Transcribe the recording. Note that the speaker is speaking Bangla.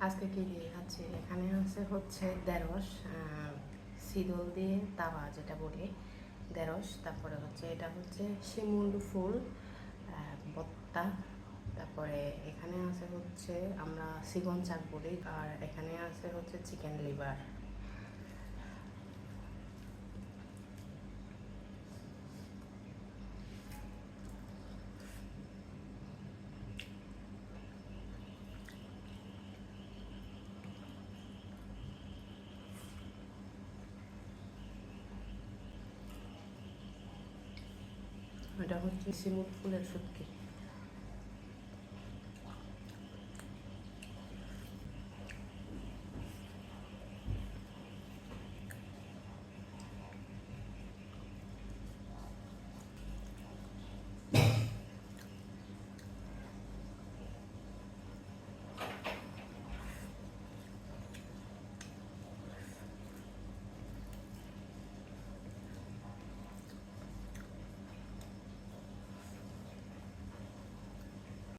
আজকে কি দিয়ে খাচ্ছি, এখানে আছে হচ্ছে ঢেঁড়স, শিদল দিয়ে তাওয়া যেটা বলি ঢেঁড়স। তারপরে হচ্ছে এটা হচ্ছে শিমুল ফুল ভর্তা। তারপরে এখানে আছে হচ্ছে আমরা সিগন শাক বলি, আর এখানে আছে হচ্ছে চিকেন লিভার। এটা হচ্ছে শিমুল ফুলের শুটকি।